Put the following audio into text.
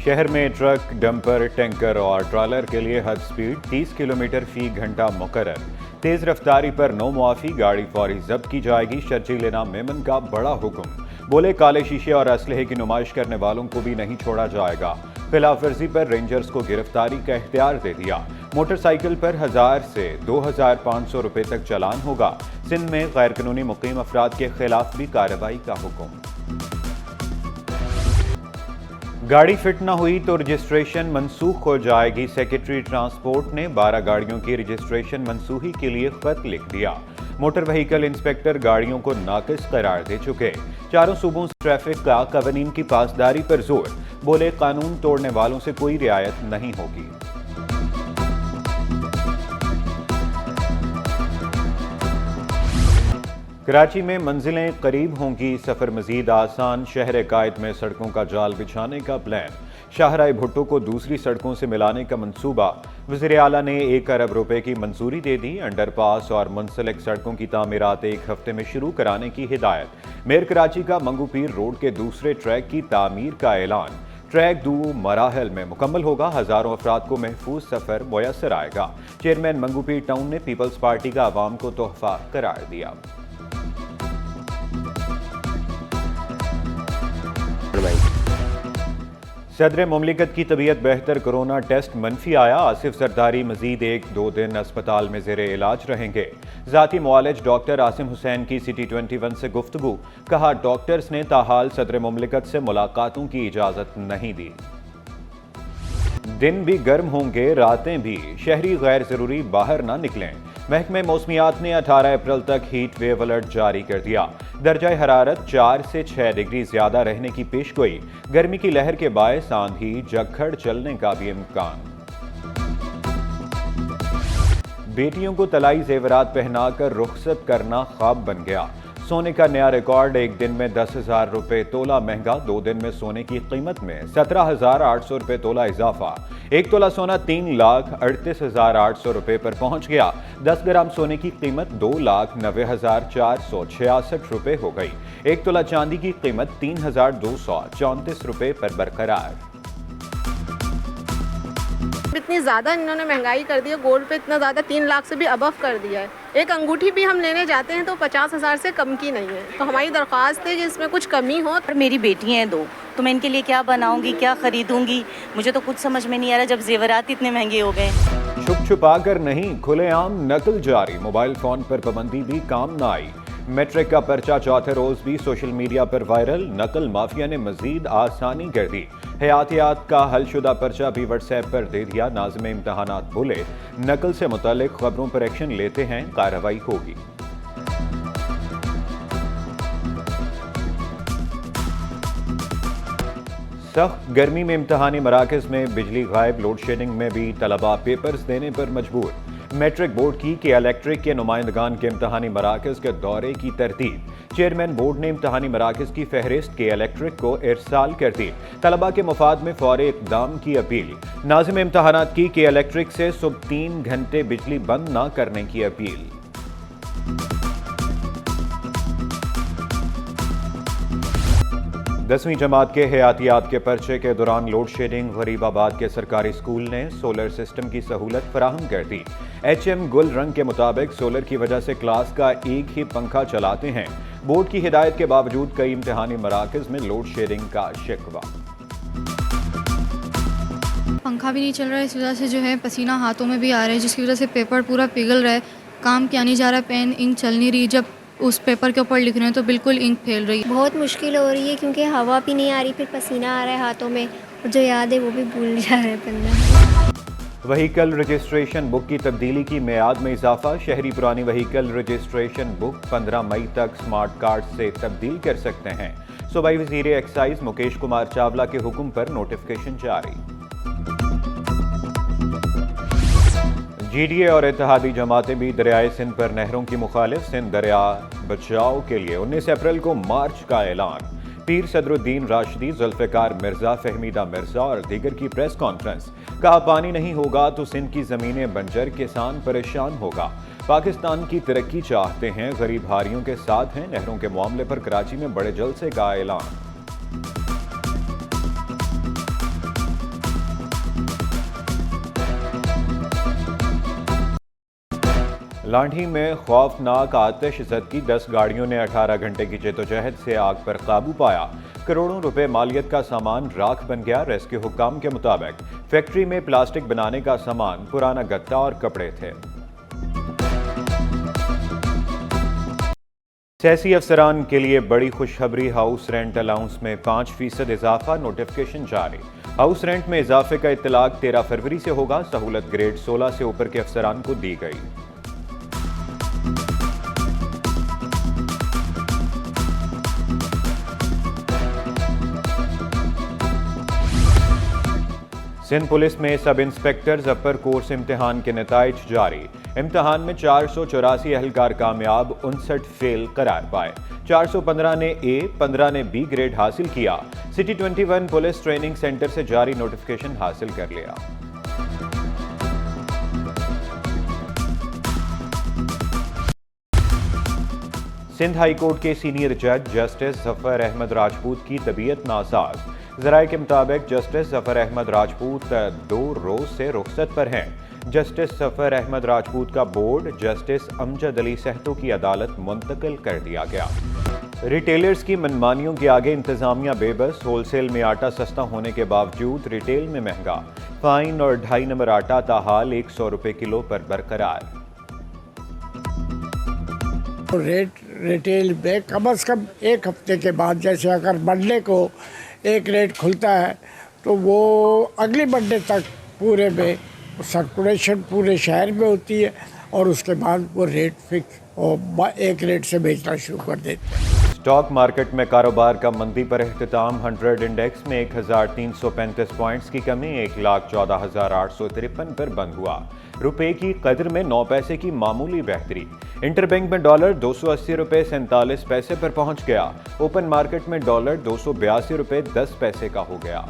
शहर में truck, dumper, tanker और ट्रॉलर के लिए हद स्पीड 30 किलोमीटर फी घंटा मुकर्रर। तेज रफ्तारी पर नो मुआफी, गाड़ी फौरी जब्त की जाएगी। शर्जील इनाम मेमन का बड़ा हुक्म। बोले काले शीशे और असलहे की नुमाइश करने वालों को भी नहीं छोड़ा जाएगा। खिलाफ वर्जी पर रेंजर्स को गिरफ्तारी का इख्तियार दे दिया। मोटरसाइकिल पर 1000 से 2500 रुपए तक चालान होगा। सिंध में गैर कानूनी मुकीम अफराद के खिलाफ भी कार्रवाई का हुक्म। गाड़ी फिट न हुई तो रजिस्ट्रेशन मनसूख हो जाएगी। सेक्रेटरी ट्रांसपोर्ट ने 12 गाड़ियों की रजिस्ट्रेशन मनसूखी के लिए खत लिख दिया। मोटर व्हीकल इंस्पेक्टर गाड़ियों को नाकिस करार दे चुके। चारों सूबों से ट्रैफिक का कवानीन की पासदारी पर जोर। बोले कानून तोड़ने वालों से कोई रियायत नहीं होगी। कराची में मंजिलें करीब होंगी, सफर मजीद आसान। शहर कायद में सड़कों का जाल बिछाने का प्लान। शाहराह भुट्टो को दूसरी सड़कों से मिलाने का मंसूबा। वज़ीर आला ने 1 अरब रुपए की मंजूरी दे दी। अंडरपास और मुंसलिक सड़कों की तामीरात 1 हफ्ते में शुरू कराने की हिदायत। मेयर कराची का मंगू पीर रोड के दूसरे ट्रैक की तामीर का ऐलान। ट्रैक 2 मराहल में मुकम्मल होगा। हजारों अफराद को महफूज सफर मुयसर आएगा। चेयरमैन मंगू पीर टाउन ने पीपल्स पार्टी का अवाम को तोहफा करार दिया। सदर मुमलिकत की तबीयत बेहतर, कोरोना टेस्ट मनफी आया। आसिफ जरदारी मजीद 1-2 दिन अस्पताल में जेरे इलाज रहेंगे। जाती मुआलिज डॉक्टर आसिम हुसैन की सिटी 21 से गुफ्तगू। कहा डॉक्टर्स ने ताहाल सदर मुमलिकत से मुलाकातों की इजाजत नहीं दी। दिन भी गर्म होंगे, रातें भी। शहरी गैर जरूरी बाहर ना निकलें। महकमे मौसमियात ने 18 अप्रैल तक हीट वेव अलर्ट जारी कर दिया। दर्जा हरारत 4 से 6 डिग्री ज्यादा रहने की पेशगोई। गर्मी की लहर के बायस आंधी, झक्खड़ चलने का भी इम्कान। बेटियों को तलाई जेवरात पहनाकर रुखसत करना ख्वाब बन गया। सोने का नया रिकॉर्ड। एक दिन में 10,000 रुपए तोला महंगा। 2 दिन में सोने की कीमत में 17,800 रुपए तोला इजाफा। 1 तोला सोना 3,38,800 रुपए पर पहुंच गया। 10 ग्राम सोने की कीमत 2,90,466 रुपए हो गई। 1 तोला चांदी की कीमत 3,234 रुपए पर बरकरार। इतनी ज़्यादा इन्होंने महंगाई कर दी है, गोल्ड पे इतना ज़्यादा 3 लाख से भी अबव कर दिया है। एक अंगूठी भी हम लेने जाते हैं तो 50,000 से कम की नहीं है। तो हमारी दरख्वास्त है कि इसमें कुछ कमी हो। और मेरी बेटियां हैं 2, तो मैं इनके लिए क्या बनाऊंगी, क्या खरीदूंगी, मुझे तो कुछ समझ में नहीं आ रहा जब जेवरात इतने महंगे हो गए। छुप छुपा कर नहीं, खुलेआम नकल जारी। मोबाइल फोन पर पाबंदी भी काम न आई। मैट्रिक का पर्चा चौथे रोज भी सोशल मीडिया पर वायरल। नकल माफिया ने मजीद आसानी कर दी। हयातियात का हलशुदा पर्चा भी व्हाट्सएप पर दे दिया। नाज़िम इम्तहानात बोले नकल से मुतालिक खबरों पर एक्शन लेते हैं, कार्रवाई होगी। सख्त गर्मी में इम्तहानी मराकज में बिजली गायब। लोड शेडिंग में भी तलबा पेपर्स देने पर मजबूर। मैट्रिक बोर्ड की के इलेक्ट्रिक के नुमाइंदगान के इम्तहानी मराकज के दौरे की तरतीब। चेयरमैन बोर्ड ने इम्तहानी मराकज की फहरिस्त के इलेक्ट्रिक को इरसाल कर दी। तलबा के मफाद में फौरी इक़दाम की अपील। नाज़िम इम्तहानात की के इलेक्ट्रिक से सुबह 3 घंटे बिजली बंद न करने की अपील। 10वीं जमात के हयातियात के पर्चे के दौरान लोड शेडिंग। गरीबाबाद के सरकारी स्कूल ने सोलर सिस्टम की सहूलत फराहम कर दी। HM गुल रंग के मुताबिक सोलर की वजह से क्लास का एक ही पंखा चलाते हैं। बोर्ड की हिदायत के बावजूद कई इम्तिहानी मराकज में लोड शेडिंग का शिकवा। पंखा भी नहीं चल रहा है, इस वजह से जो है पसीना हाथों में भी आ रहा है, जिसकी वजह से पेपर पूरा पिघल रहा है। काम किया नहीं जा रहा है, पेन इंक चल नहीं रही। जब उस पेपर के ऊपर लिख रहे हैं तो बिल्कुल इंक फैल रही है। बहुत मुश्किल हो रही है क्योंकि हवा भी नहीं आ रही, फिर पसीना आ रहा है हाथों में, और जो याद है वो भी भूल जा रहा है बंदा। व्हीकल रजिस्ट्रेशन बुक की तब्दीली की मियाद में इजाफा। शहरी पुरानी व्हीकल रजिस्ट्रेशन बुक 15 मई तक स्मार्ट कार्ड से तब्दील कर सकते हैं। सूबाई वजीर एक्साइज मुकेश कुमार चावला के हुक्म पर नोटिफिकेशन जारी। GDA और इत्तेहादी जमातें भी दरियाए सिंध पर नहरों की मुखालिफ। सिंध दरिया बचाओ के लिए 19 अप्रैल को मार्च का ऐलान। पीर सदरुद्दीन राशिदी, जुल्फ़िकार मिर्जा, फहमीदा मिर्जा और दीगर की प्रेस कॉन्फ्रेंस। कहा पानी नहीं होगा तो सिंध की जमीनें बंजर, किसान परेशान होगा। पाकिस्तान की तरक्की चाहते हैं, गरीब हारियों के साथ हैं। नहरों के मामले पर कराची में बड़े जलसे का ऐलान। लांढी में खौफनाक आतिश ज़दगी 10 गाड़ियों ने 18 घंटे की जद्दोजहद से आग पर काबू पाया। करोड़ों रुपए मालियत का सामान राख बन गया। रेस्क्यू हुक्काम के मुताबिक फैक्ट्री में प्लास्टिक बनाने का सामान, पुराना गत्ता और कपड़े थे। सियासी अफसरान के लिए बड़ी खुशखबरी, हाउस रेंट अलाउंस में 5% इजाफा, नोटिफिकेशन जारी। हाउस रेंट में इजाफे का इत्तलाक 13 फरवरी से होगा। सहूलत ग्रेड 16 से ऊपर के अफसरान को दी गई। सिंध पुलिस में सब इंस्पेक्टर अपर कोर्स इम्तिहान के नताइज जारी। इम्तिहान में 484 अहलकार कामयाब, 59 फेल करार पाए। 415 ने ए, 15 ने बी ग्रेड हासिल किया। सिटी 21 पुलिस ट्रेनिंग सेंटर से जारी नोटिफिकेशन हासिल कर लिया। सिंध हाई कोर्ट के सीनियर जज जस्टिस जफर अहमद राजपूत की तबीयत नासाज। ज़राए के मुताबिक जस्टिस जफर अहमद राजपूत 2 रोज से रुखसत पर हैं। जस्टिस जफर अहमद राजपूत का बोर्ड जस्टिस अमजद अली सहतो की अदालत मुंतकिल कर दिया गया। रिटेलर्स की मनमानियों के आगे इंतजामिया बेबस। होलसेल में आटा सस्ता होने के बावजूद रिटेल में महंगा। फाइन और 2.5 नंबर आटा ताहाल 100 रुपये किलो पर बरकरार। रेट रिटेल में कम से कम एक हफ्ते के बाद, जैसे अगर मंडे को एक रेट खुलता है तो वो अगले मंडे तक पूरे में सर्कुलेशन पूरे शहर में होती है और उसके बाद वो रेट फिक्स और एक रेट से बेचना शुरू कर देते हैं। स्टॉक मार्केट में कारोबार का मंदी पर इख्तिताम। 100 इंडेक्स में 1335 पॉइंट्स की कमी 1,14,853 पर बंद हुआ। रुपए की कदर में 9 पैसे की मामूली बेहतरी। इंटरबैंक में डॉलर 280 रुपये 47 पैसे पर पहुंच गया। ओपन मार्केट में डॉलर 282 रुपये 10 पैसे का हो गया।